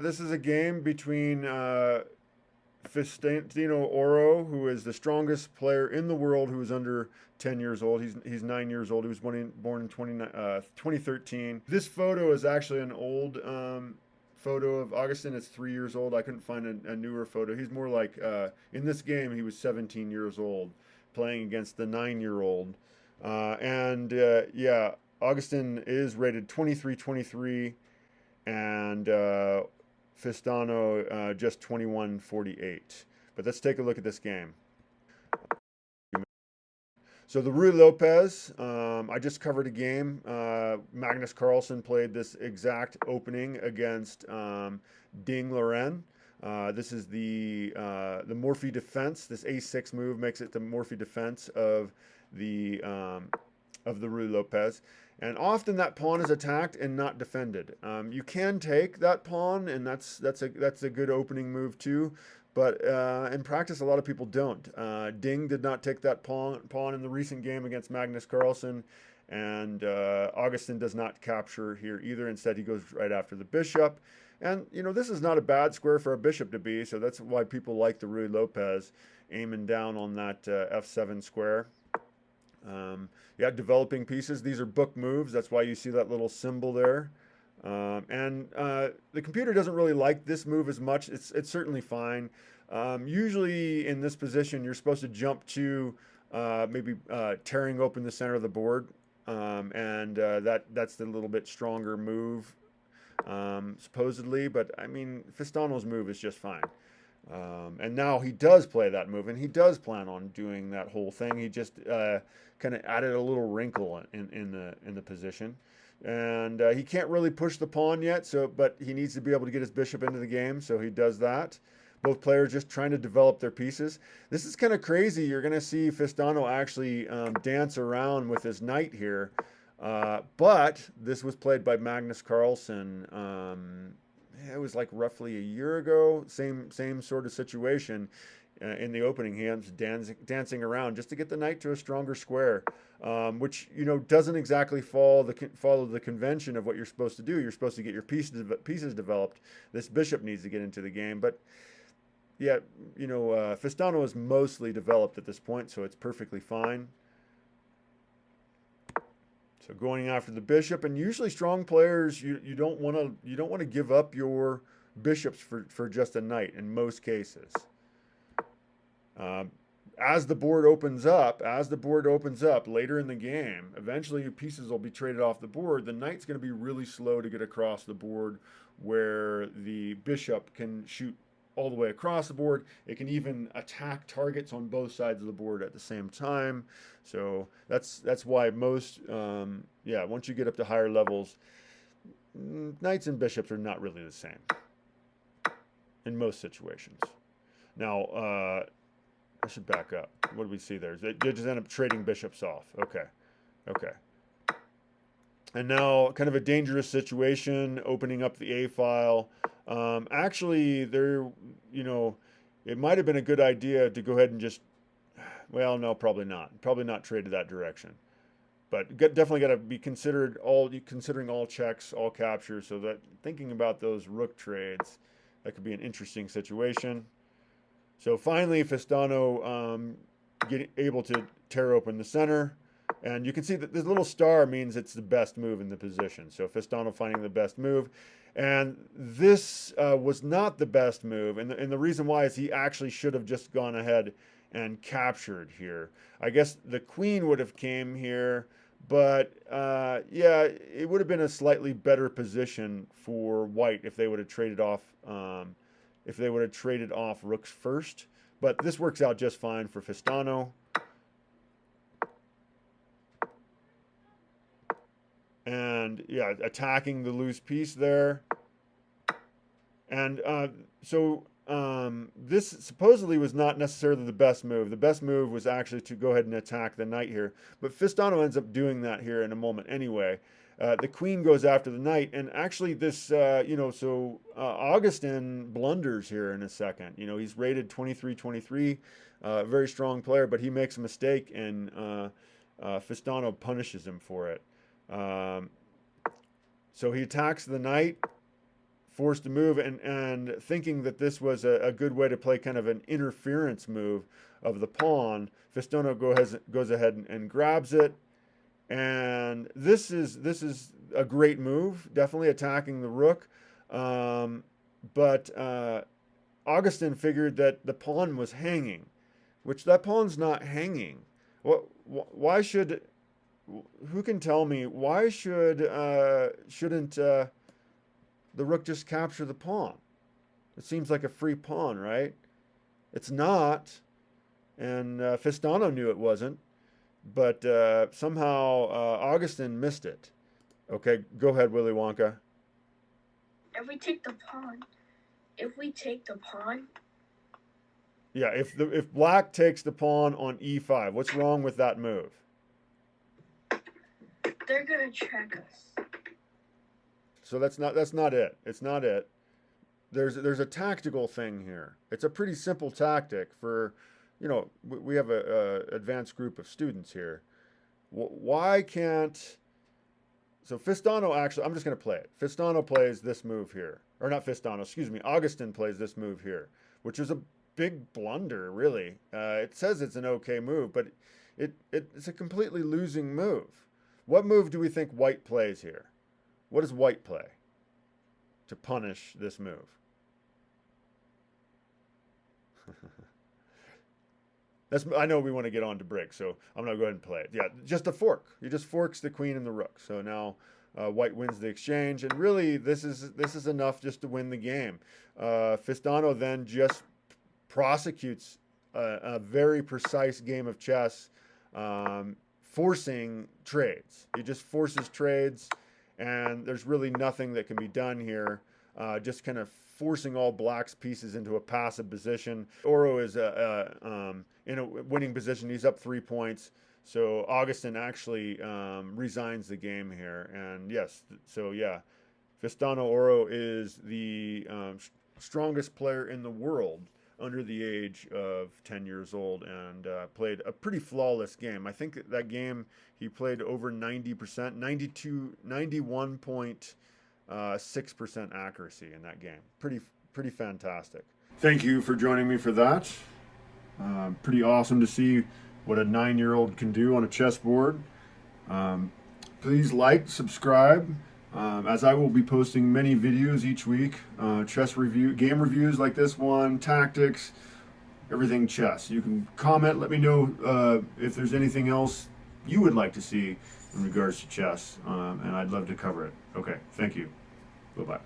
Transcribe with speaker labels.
Speaker 1: This is a game between Faustino Oro, who is the strongest player in the world who is under 10 years old. He's 9 years old. He was born in 2013. This photo is actually an old photo of Augustin. It's 3 years old. I couldn't find a newer photo. He's more like, in this game, he was 17 years old, playing against the 9-year-old. Yeah, Augustin is rated 23-23, and Fistano just 21-48. But let's take a look at this game. So the Ruy Lopez, I just covered a game. Magnus Carlsen played this exact opening against Ding Loren. This is the Morphe defense. This A6 move makes it the Morphe defense of the Ruy Lopez. And often that pawn is attacked and not defended. You can take that pawn, and that's a good opening move too. But in practice, a lot of people don't. Ding did not take that pawn in the recent game against Magnus Carlsen, and Augustin does not capture here either. Instead, he goes right after the bishop. And, this is not a bad square for a bishop to be, so that's why people like the Ruy Lopez, aiming down on that f7 square. Yeah, developing pieces. These are book moves. That's why you see that little symbol there. The computer doesn't really like this move as much. It's certainly fine. Usually in this position, you're supposed to jump to maybe tearing open the center of the board, that's the little bit stronger move, supposedly. But I mean, Fistano's move is just fine. And now he does play that move, and he does plan on doing that whole thing. He just kind of added a little wrinkle in the position, and he can't really push the pawn yet. But he needs to be able to get his bishop into the game, so he does that. Both players just trying to develop their pieces. This is kind of crazy. You're going to see Fistano actually dance around with his knight here, but this was played by Magnus Carlsen. It was like roughly a year ago. Same sort of situation. In the opening, he ends dancing around just to get the knight to a stronger square, which doesn't exactly follow the convention of what you're supposed to do. You're supposed to get your pieces developed. This bishop needs to get into the game, but yeah, Fistano is mostly developed at this point, so it's perfectly fine. So going after the bishop, and usually strong players, you don't want to give up your bishops for just a knight in most cases. As the board opens up later in the game, eventually your pieces will be traded off the board. The knight's going to be really slow to get across the board, where the bishop can shoot all the way across the board. It can even attack targets on both sides of the board at the same time. So that's why most, once you get up to higher levels, knights and bishops are not really the same in most situations. Now, I should back up. What do we see there? They just end up trading bishops off. Okay. And now, kind of a dangerous situation, opening up the A file. Actually, it might have been a good idea to go ahead and just, well, no, probably not. Probably not trade to that direction. But definitely got to be considering all checks, all captures, so that thinking about those rook trades, that could be an interesting situation. So finally, Fistano able to tear open the center. And you can see that this little star means it's the best move in the position. So Fistano finding the best move. And this was not the best move. And the reason why is he actually should have just gone ahead and captured here. I guess the queen would have came here. But it would have been a slightly better position for white if they would have traded off rooks first. But this works out just fine for Fistano. And yeah, attacking the loose piece there. And this supposedly was not necessarily the best move. The best move was actually to go ahead and attack the knight here. But Fistano ends up doing that here in a moment anyway. The queen goes after the knight, and actually this, Augustin blunders here in a second. He's rated 23-23, very strong player, but he makes a mistake, and Fistano punishes him for it. So he attacks the knight. forced to move, and thinking that this was a good way to play kind of an interference move of the pawn, Faustino goes ahead and grabs it. And this is a great move, definitely attacking the rook. But Augustin figured that the pawn was hanging, which that pawn's not hanging. Why should? Who can tell me why shouldn't the rook just capture the pawn? It seems like a free pawn, right? It's not, and Faustino knew it wasn't, but somehow Augustin missed it. Okay, go ahead, Willy Wonka.
Speaker 2: If we take the pawn,
Speaker 1: Yeah, if black takes the pawn on e5, what's wrong with that move?
Speaker 2: they're gonna check us.
Speaker 1: So that's not it. It's not it. There's a tactical thing here. It's a pretty simple tactic for, we have a advanced group of students here. Why can't? So Faustino actually, I'm just going to play it. Faustino plays this move here, or not Faustino, excuse me. Augustin plays this move here, which is a big blunder, really. It says it's an okay move, but it's a completely losing move. What move do we think white plays here? What does white play to punish this move? I know we want to get on to brick, so I'm going to go ahead and play it. Yeah, just a fork. He just forks the queen and the rook. So now white wins the exchange, and really this is enough just to win the game. Faustino then just prosecutes a very precise game of chess, forcing trades. He just forces trades, and there's really nothing that can be done here. Just kind of forcing all black's pieces into a passive position. Oro is in a winning position. He's up 3 points. So Augustin actually resigns the game here. And yes, so yeah, Faustino Oro is the strongest player in the world under the age of 10 years old, and played a pretty flawless game. I think that game he played over 90%, 91.6% accuracy in that game. Pretty fantastic. Thank you for joining me for that. Pretty awesome to see what a 9-year-old can do on a chessboard. Please like, subscribe, as I will be posting many videos each week. Chess review, game reviews like this one, tactics, everything chess. You can comment, let me know if there's anything else you would like to see in regards to chess, and I'd love to cover it. Okay, thank you. Bye-bye.